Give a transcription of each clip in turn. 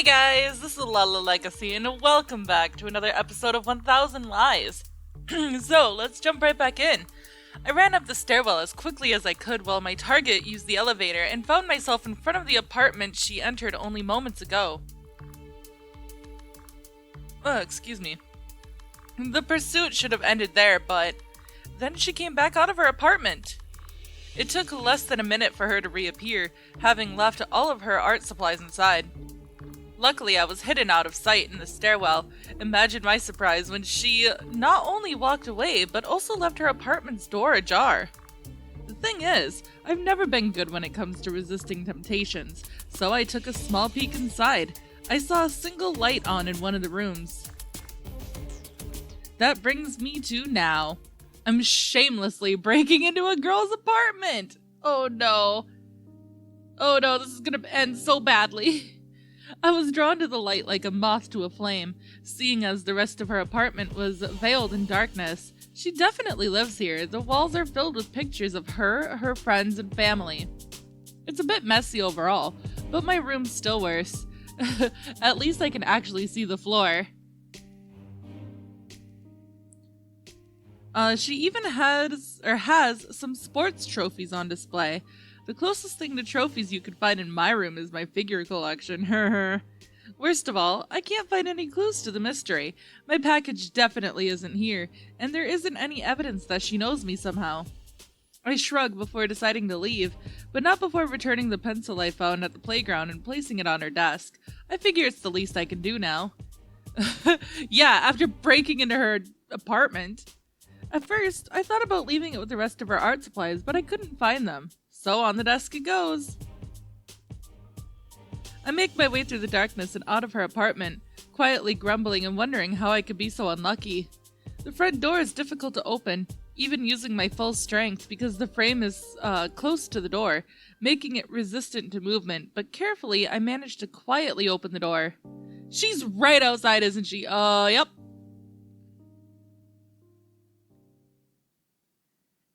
guys, this is Lala Legacy, and welcome back to another episode of 1000 Lies. So, let's jump right back in. I ran up the stairwell as quickly as I could while my target used the elevator and found myself in front of the apartment she entered only moments ago. Excuse me. The pursuit should have ended there, but then she came back out of her apartment. It took less than a minute for her to reappear, having left all of her art supplies inside. Luckily, I was hidden out of sight in the stairwell. Imagine my surprise when she not only walked away, but also left her apartment's door ajar. The thing is, I've never been good when it comes to resisting temptations, so I took a small peek inside. I saw a single light on in one of the rooms. That brings me to now. I'm shamelessly breaking into a girl's apartment! Oh no. Oh no, this is gonna end so badly. I was drawn to the light like a moth to a flame, seeing as the rest of her apartment was veiled in darkness. She definitely lives here. The walls are filled with pictures of her friends, and family. It's a bit messy overall, but my room's still worse. At least I can actually see the floor. She even has some sports trophies on display. The closest thing to trophies you could find in my room is my figure collection. Worst of all, I can't find any clues to the mystery. My package definitely isn't here, and there isn't any evidence that she knows me somehow. I shrug before deciding to leave, but not before returning the pencil I found at the playground and placing it on her desk. I figure it's the least I can do now. Yeah, after breaking into her apartment. At first, I thought about leaving it with the rest of her art supplies, but I couldn't find them. So on the desk it goes. I make my way through the darkness and out of her apartment, quietly grumbling and wondering how I could be so unlucky. The front door is difficult to open, even using my full strength because the frame is close to the door, making it resistant to movement, but carefully I manage to quietly open the door. She's right outside, isn't she? Yep.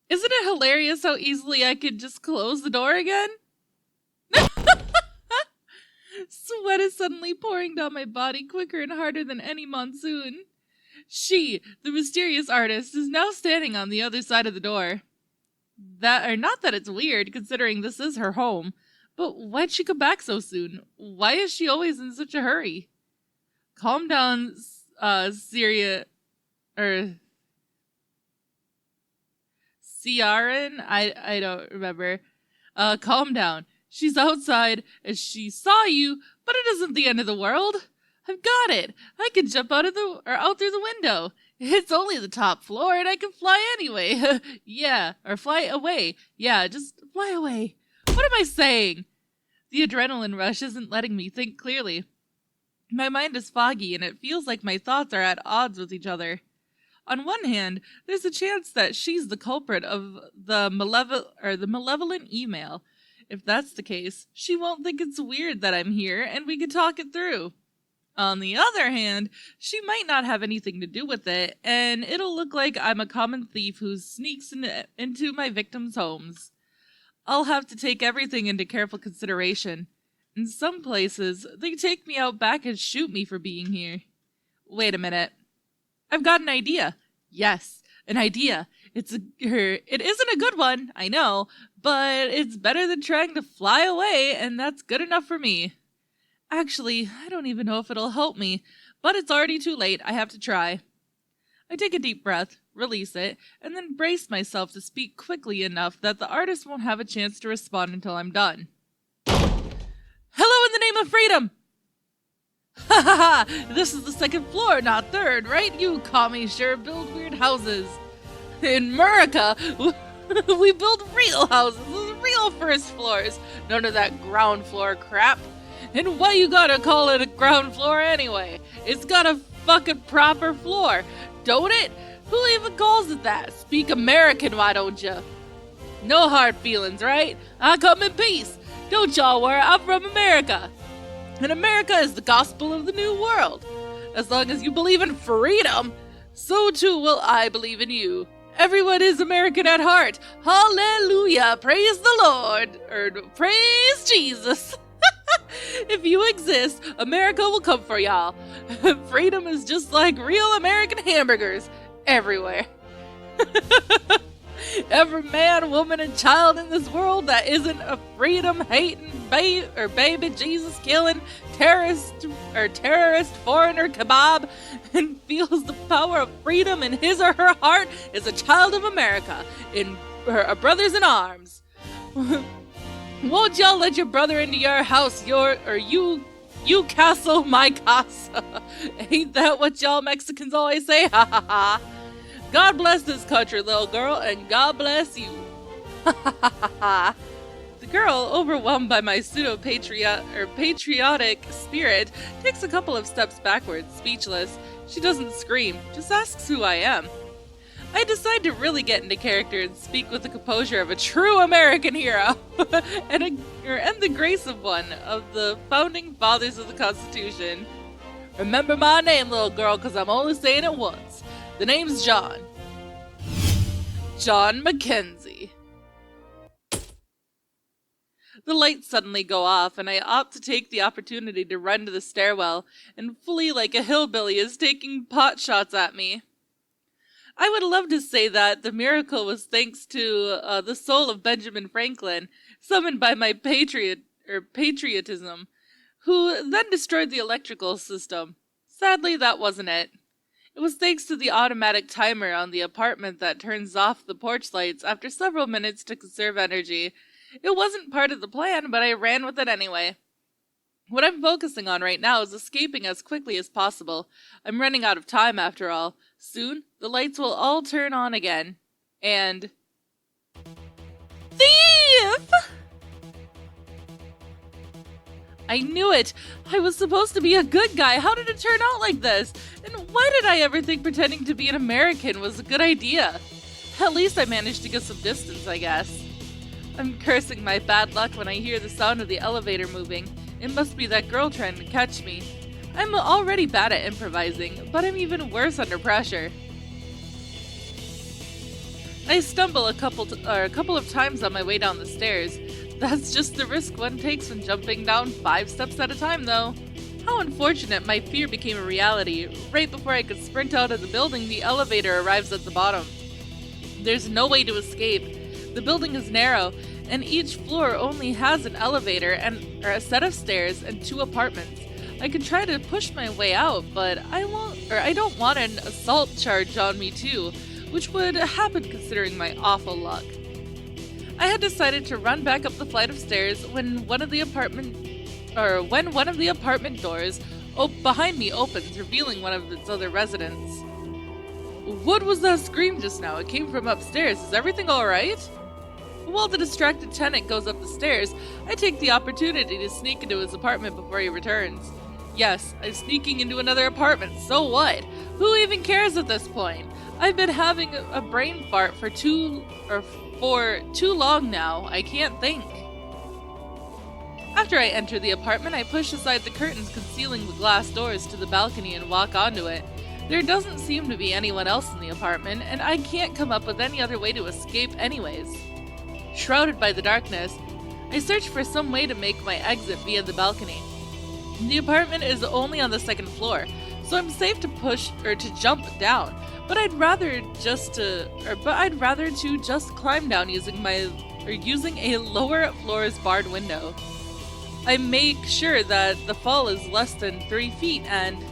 Isn't it hilarious how easily I could just close the door again? Sweat is suddenly pouring down my body quicker and harder than any monsoon. She, the mysterious artist, is now standing on the other side of the door. Not that it's weird, considering this is her home, but why'd she come back so soon? Why is she always in such a hurry? Calm down, Ciaran, I don't remember. Calm down. She's outside, and she saw you, but it isn't the end of the world. I've got it. I can jump out through the window. It's only the top floor, and I can fly anyway. Yeah, or fly away. Yeah, just fly away. What am I saying? The adrenaline rush isn't letting me think clearly. My mind is foggy, and it feels like my thoughts are at odds with each other. On one hand, there's a chance that she's the culprit of the malevolent email. If that's the case, she won't think it's weird that I'm here and we can talk it through. On the other hand, she might not have anything to do with it, and it'll look like I'm a common thief who sneaks into my victims' homes. I'll have to take everything into careful consideration. In some places, they take me out back and shoot me for being here. Wait a minute. I've got an idea. Yes, an idea. It isn't a good one, I know, but it's better than trying to fly away, and that's good enough for me. Actually, I don't even know if it'll help me, but it's already too late. I have to try. I take a deep breath, release it, and then brace myself to speak quickly enough that the artist won't have a chance to respond until I'm done. Hello in the name of freedom! Ha ha ha! This is the second floor, not third, right? You commies sure build weird houses. In America, we build real houses with real first floors. None of that ground floor crap. And why you gotta call it a ground floor anyway? It's got a fucking proper floor, don't it? Who even calls it that? Speak American, why don't you? No hard feelings, right? I come in peace. Don't y'all worry, I'm from America. And America is the gospel of the new world. As long as you believe in freedom, so too will I believe in you. Everyone is American at heart. Hallelujah. Praise the Lord. Or praise Jesus. If you exist, America will come for y'all. Freedom is just like real American hamburgers everywhere. Every man, woman, and child in this world that isn't a freedom-hating baby Jesus-killing terrorist foreigner kebab and feels the power of freedom in his or her heart is a child of America, in her brothers in arms. Won't y'all let your brother into your house, you castle, my casa? Ain't that what y'all Mexicans always say? Ha ha ha. God bless this country, little girl, and God bless you. Ha ha ha ha. The girl, overwhelmed by my patriotic spirit, takes a couple of steps backwards, speechless. She doesn't scream, just asks who I am. I decide to really get into character and speak with the composure of a true American hero, and the grace of one of the founding fathers of the Constitution. Remember my name, little girl, because I'm only saying it once. The name's John. John Mackenzie. The lights suddenly go off, and I opt to take the opportunity to run to the stairwell and flee like a hillbilly is taking pot shots at me. I would love to say that the miracle was thanks to the soul of Benjamin Franklin, summoned by my patriotism, who then destroyed the electrical system. Sadly, that wasn't it. It was thanks to the automatic timer on the apartment that turns off the porch lights after several minutes to conserve energy. It wasn't part of the plan, but I ran with it anyway. What I'm focusing on right now is escaping as quickly as possible. I'm running out of time after all. Soon, the lights will all turn on again. And... Thief! I knew it! I was supposed to be a good guy. How did it turn out like this? And why did I ever think pretending to be an American was a good idea? At least I managed to get some distance, I guess. I'm cursing my bad luck when I hear the sound of the elevator moving. It must be that girl trying to catch me. I'm already bad at improvising, but I'm even worse under pressure. I stumble a couple of times on my way down the stairs. That's just the risk one takes when jumping down 5 steps at a time, though. How unfortunate my fear became a reality. Right before I could sprint out of the building, the elevator arrives at the bottom. There's no way to escape. The building is narrow, and each floor only has an elevator and a set of stairs and 2 apartments. I could try to push my way out, but I don't want an assault charge on me too, which would happen considering my awful luck. I had decided to run back up the flight of stairs when one of the apartment doors behind me opens, revealing one of its other residents. What was that scream just now? It came from upstairs. Is everything alright? While the distracted tenant goes up the stairs, I take the opportunity to sneak into his apartment before he returns. Yes, I'm sneaking into another apartment, so what? Who even cares at this point? I've been having a brain fart for too long now, I can't think. After I enter the apartment, I push aside the curtains concealing the glass doors to the balcony and walk onto it. There doesn't seem to be anyone else in the apartment, and I can't come up with any other way to escape anyways. Shrouded by the darkness, I search for some way to make my exit via the balcony. The apartment is only on the 2nd floor, so I'm safe to jump down, but I'd rather to just climb down using a lower floor's barred window. I make sure that the fall is less than 3 feet and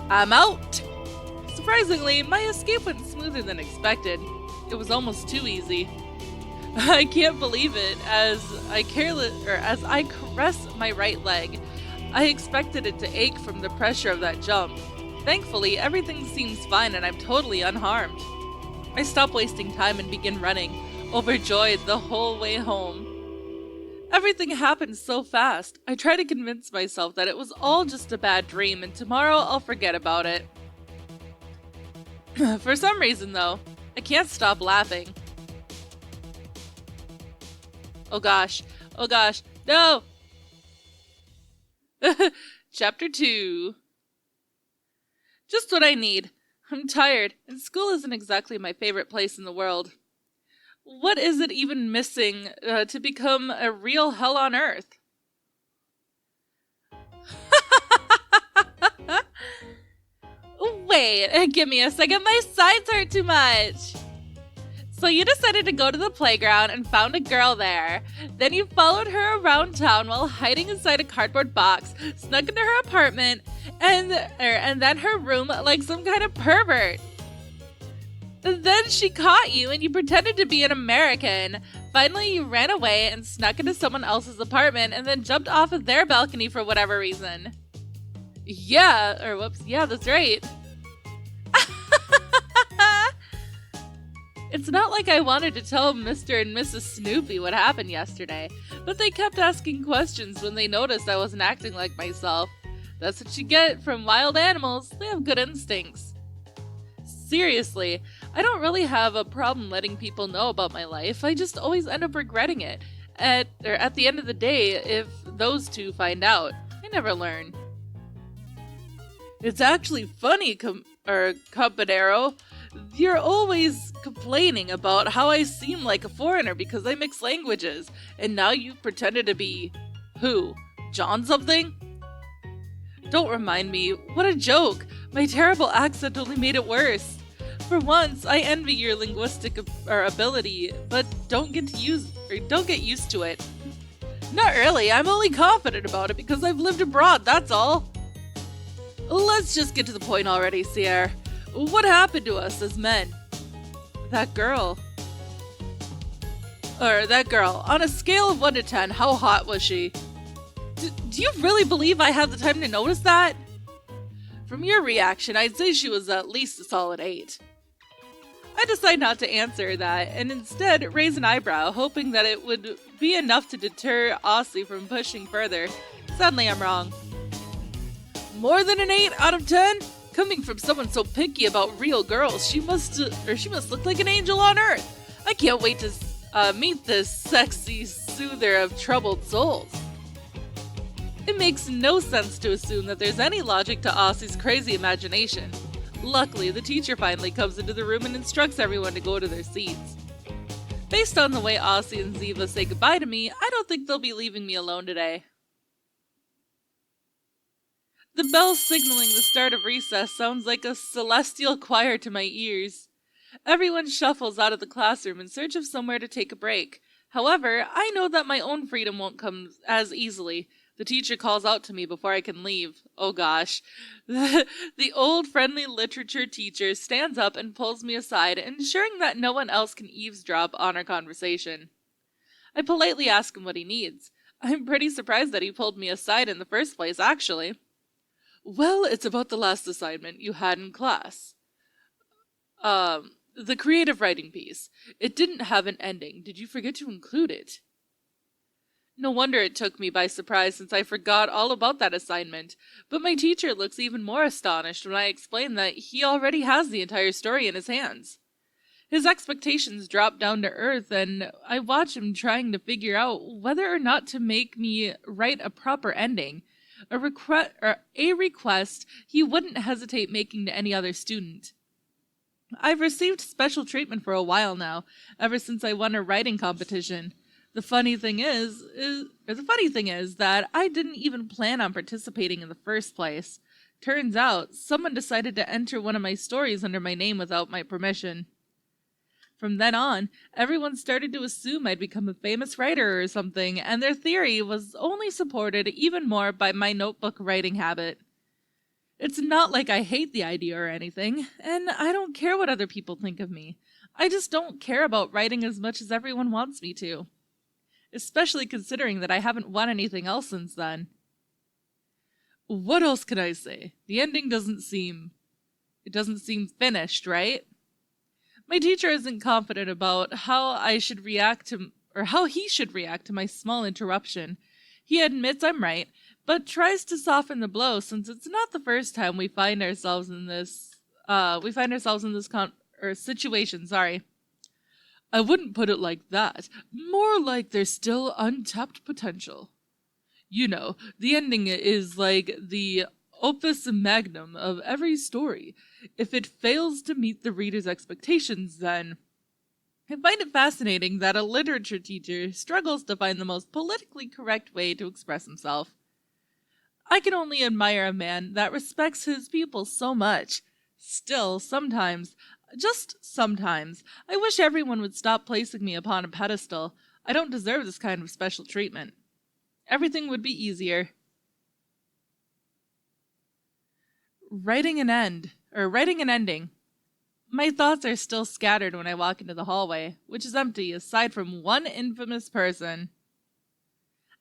I'm out! Surprisingly, my escape went smoother than expected. It was almost too easy. I can't believe it as I caress my right leg. I expected it to ache from the pressure of that jump. Thankfully, everything seems fine and I'm totally unharmed. I stop wasting time and begin running, overjoyed the whole way home. Everything happened so fast. I try to convince myself that it was all just a bad dream and tomorrow I'll forget about it. For some reason, though, I can't stop laughing. Oh gosh, no! Chapter 2. Just what I need. I'm tired, and school isn't exactly my favorite place in the world. What is it even missing to become a real hell on earth? Wait, give me a second, my sides hurt too much. So you decided to go to the playground and found a girl there. Then you followed her around town while hiding inside a cardboard box, snuck into her apartment, and then her room like some kind of pervert. And then she caught you and you pretended to be an American. Finally, you ran away and snuck into someone else's apartment and then jumped off of their balcony for whatever reason. Yeah, that's right. It's not like I wanted to tell Mr. and Mrs. Snoopy what happened yesterday, but they kept asking questions when they noticed I wasn't acting like myself. That's what you get from wild animals. They have good instincts. Seriously, I don't really have a problem letting people know about my life. I just always end up regretting it. At the end of the day, if those two find out, I never learn. It's actually funny, Compadero. You're always complaining about how I seem like a foreigner because I mix languages, and now you've pretended to be... who? John something? Don't remind me. What a joke. My terrible accent only made it worse. For once, I envy your linguistic ability, but don't get used to it. Not really. I'm only confident about it because I've lived abroad, that's all. Let's just get to the point already, Sierra. What happened to us as men? That girl. On a scale of 1 to 10, how hot was she? Do you really believe I had the time to notice that? From your reaction, I'd say she was at least a solid 8. I decide not to answer that, and instead raise an eyebrow, hoping that it would be enough to deter Aussie from pushing further. Suddenly I'm wrong. More than an 8 out of 10? Coming from someone so picky about real girls, she must look like an angel on earth. I can't wait to meet this sexy soother of troubled souls. It makes no sense to assume that there's any logic to Aussie's crazy imagination. Luckily, the teacher finally comes into the room and instructs everyone to go to their seats. Based on the way Aussie and Ziva say goodbye to me, I don't think they'll be leaving me alone today. The bell signaling the start of recess sounds like a celestial choir to my ears. Everyone shuffles out of the classroom in search of somewhere to take a break. However, I know that my own freedom won't come as easily. The teacher calls out to me before I can leave. Oh gosh. The old friendly literature teacher stands up and pulls me aside, ensuring that no one else can eavesdrop on our conversation. I politely ask him what he needs. I'm pretty surprised that he pulled me aside in the first place, actually. Well, it's about the last assignment you had in class. The creative writing piece. It didn't have an ending. Did you forget to include it? No wonder it took me by surprise since I forgot all about that assignment. But my teacher looks even more astonished when I explain that he already has the entire story in his hands. His expectations drop down to earth, and I watch him trying to figure out whether or not to make me write a proper ending. A request he wouldn't hesitate making to any other student. I've received special treatment for a while now, ever since I won a writing competition. The funny thing is that I didn't even plan on participating in the first place. Turns out, someone decided to enter one of my stories under my name without my permission. From then on, everyone started to assume I'd become a famous writer or something, and their theory was only supported even more by my notebook writing habit. It's not like I hate the idea or anything, and I don't care what other people think of me. I just don't care about writing as much as everyone wants me to. Especially considering that I haven't won anything else since then. What else can I say? The ending doesn't seem finished, right? My teacher isn't confident about how he should react to my small interruption. He admits I'm right, but tries to soften the blow since it's not the first time we find ourselves in this situation. Sorry. I wouldn't put it like that. More like there's still untapped potential. You know, the ending is like the opus magnum of every story. If it fails to meet the reader's expectations, then... I find it fascinating that a literature teacher struggles to find the most politically correct way to express himself. I can only admire a man that respects his pupils so much. Still, sometimes, just sometimes, I wish everyone would stop placing me upon a pedestal. I don't deserve this kind of special treatment. Everything would be easier. Writing an ending. My thoughts are still scattered when I walk into the hallway, which is empty aside from one infamous person.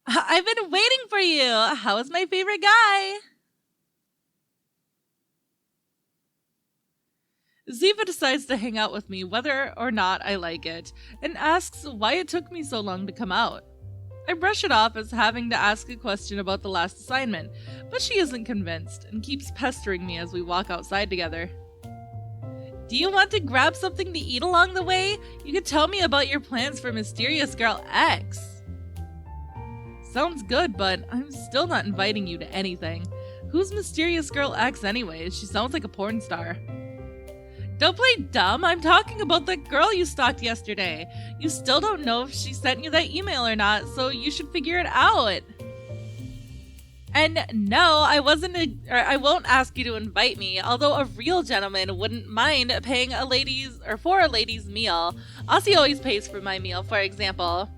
I've been waiting for you! How is my favorite guy? Ziva decides to hang out with me whether or not I like it, and asks why it took me so long to come out. I brush it off as having to ask a question about the last assignment, but she isn't convinced and keeps pestering me as we walk outside together. Do you want to grab something to eat along the way? You could tell me about your plans for Mysterious Girl X. Sounds good, but I'm still not inviting you to anything. Who's Mysterious Girl X anyway? She sounds like a porn star. Don't play dumb. I'm talking about that girl you stalked yesterday. You still don't know if she sent you that email or not, so you should figure it out. And no, I won't ask you to invite me, although a real gentleman wouldn't mind paying for a lady's meal. Aussie always pays for my meal, for example.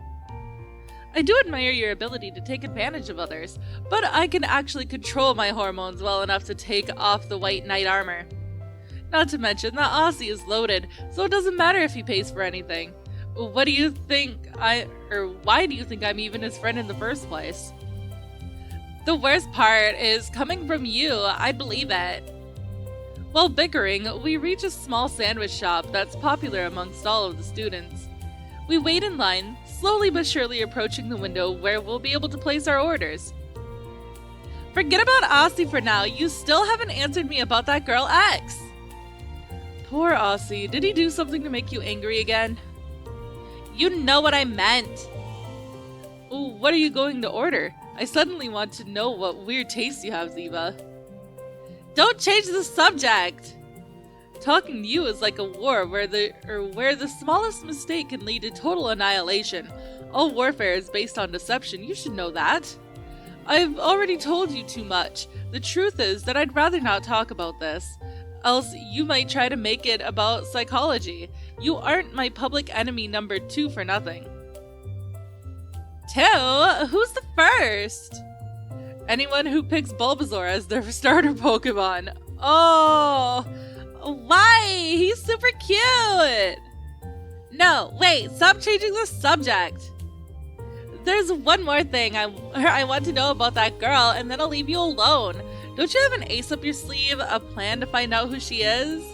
I do admire your ability to take advantage of others, but I can actually control my hormones well enough to take off the white knight armor. Not to mention that Aussie is loaded, so it doesn't matter if he pays for anything. Why do you think I'm even his friend in the first place? The worst part is coming from you, I believe it. While bickering, we reach a small sandwich shop that's popular amongst all of the students. We wait in line, slowly but surely approaching the window where we'll be able to place our orders. Forget about Aussie for now, you still haven't answered me about that girl X. Poor Aussie, did he do something to make you angry again? You know what I meant. Ooh, what are you going to order? I suddenly want to know what weird taste you have, Ziva. Don't change the subject! Talking to you is like a war where the smallest mistake can lead to total annihilation. All warfare is based on deception, you should know that. I've already told you too much. The truth is that I'd rather not talk about this. Else you might try to make it about psychology. You aren't my public enemy number 2 for nothing. 2? Who's the first? Anyone who picks Bulbasaur as their starter Pokemon. Oh, why? He's super cute! No, wait, stop changing the subject. There's one more thing I want to know about that girl, and then I'll leave you alone. Don't you have an ace up your sleeve, a plan to find out who she is?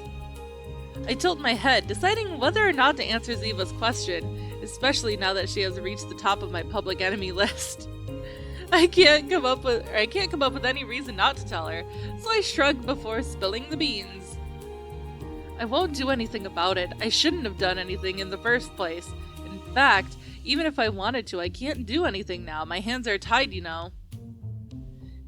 I tilt my head, deciding whether or not to answer Ziva's question, especially now that she has reached the top of my public enemy list. I can't come up with any reason not to tell her, so I shrug before spilling the beans. I won't do anything about it. I shouldn't have done anything in the first place. In fact, even if I wanted to, I can't do anything now. My hands are tied, you know.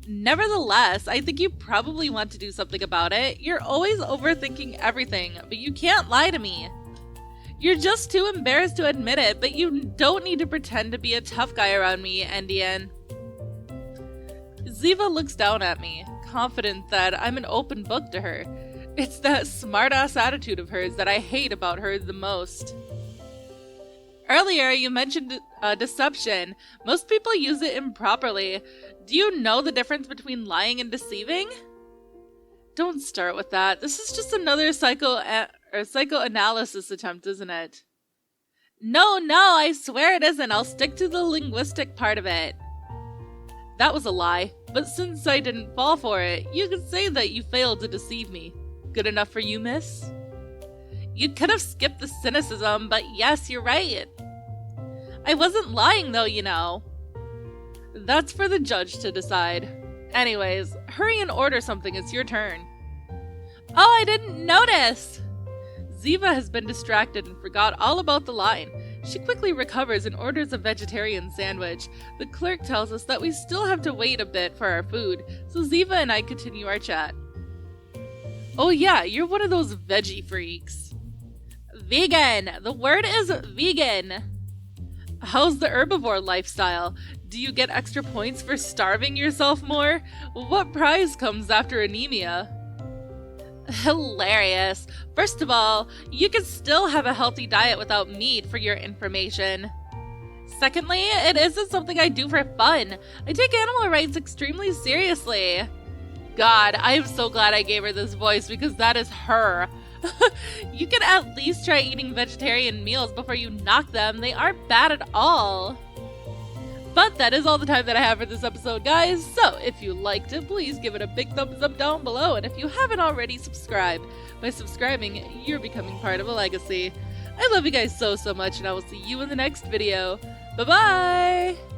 Nevertheless, I think you probably want to do something about it. You're always overthinking everything, but you can't lie to me. You're just too embarrassed to admit it, but you don't need to pretend to be a tough guy around me, Endian. Ziva looks down at me, confident that I'm an open book to her. It's that smart-ass attitude of hers that I hate about her the most. Earlier, you mentioned deception. Most people use it improperly. Do you know the difference between lying and deceiving? Don't start with that. This is just another psychoanalysis attempt, isn't it? No, I swear it isn't. I'll stick to the linguistic part of it. That was a lie, but since I didn't fall for it, you could say that you failed to deceive me. Good enough for you, miss? You could have skipped the cynicism, but yes, you're right. I wasn't lying though, you know. That's for the judge to decide. Anyways, hurry and order something, it's your turn. Oh, I didn't notice! Ziva has been distracted and forgot all about the line. She quickly recovers and orders a vegetarian sandwich. The clerk tells us that we still have to wait a bit for our food, so Ziva and I continue our chat. Oh yeah, you're one of those veggie freaks. Vegan! The word is vegan! How's the herbivore lifestyle? Do you get extra points for starving yourself more? What prize comes after anemia? Hilarious. First of all, you can still have a healthy diet without meat, for your information. Secondly, it isn't something I do for fun. I take animal rights extremely seriously. God, I am so glad I gave her this voice because that is her. You can at least try eating vegetarian meals before you knock them. They aren't bad at all. But that is all the time that I have for this episode, guys. So if you liked it, please give it a big thumbs up down below. And if you haven't already, subscribe. By subscribing, you're becoming part of a legacy. I love you guys so much, and I will see you in the next video. Bye-bye!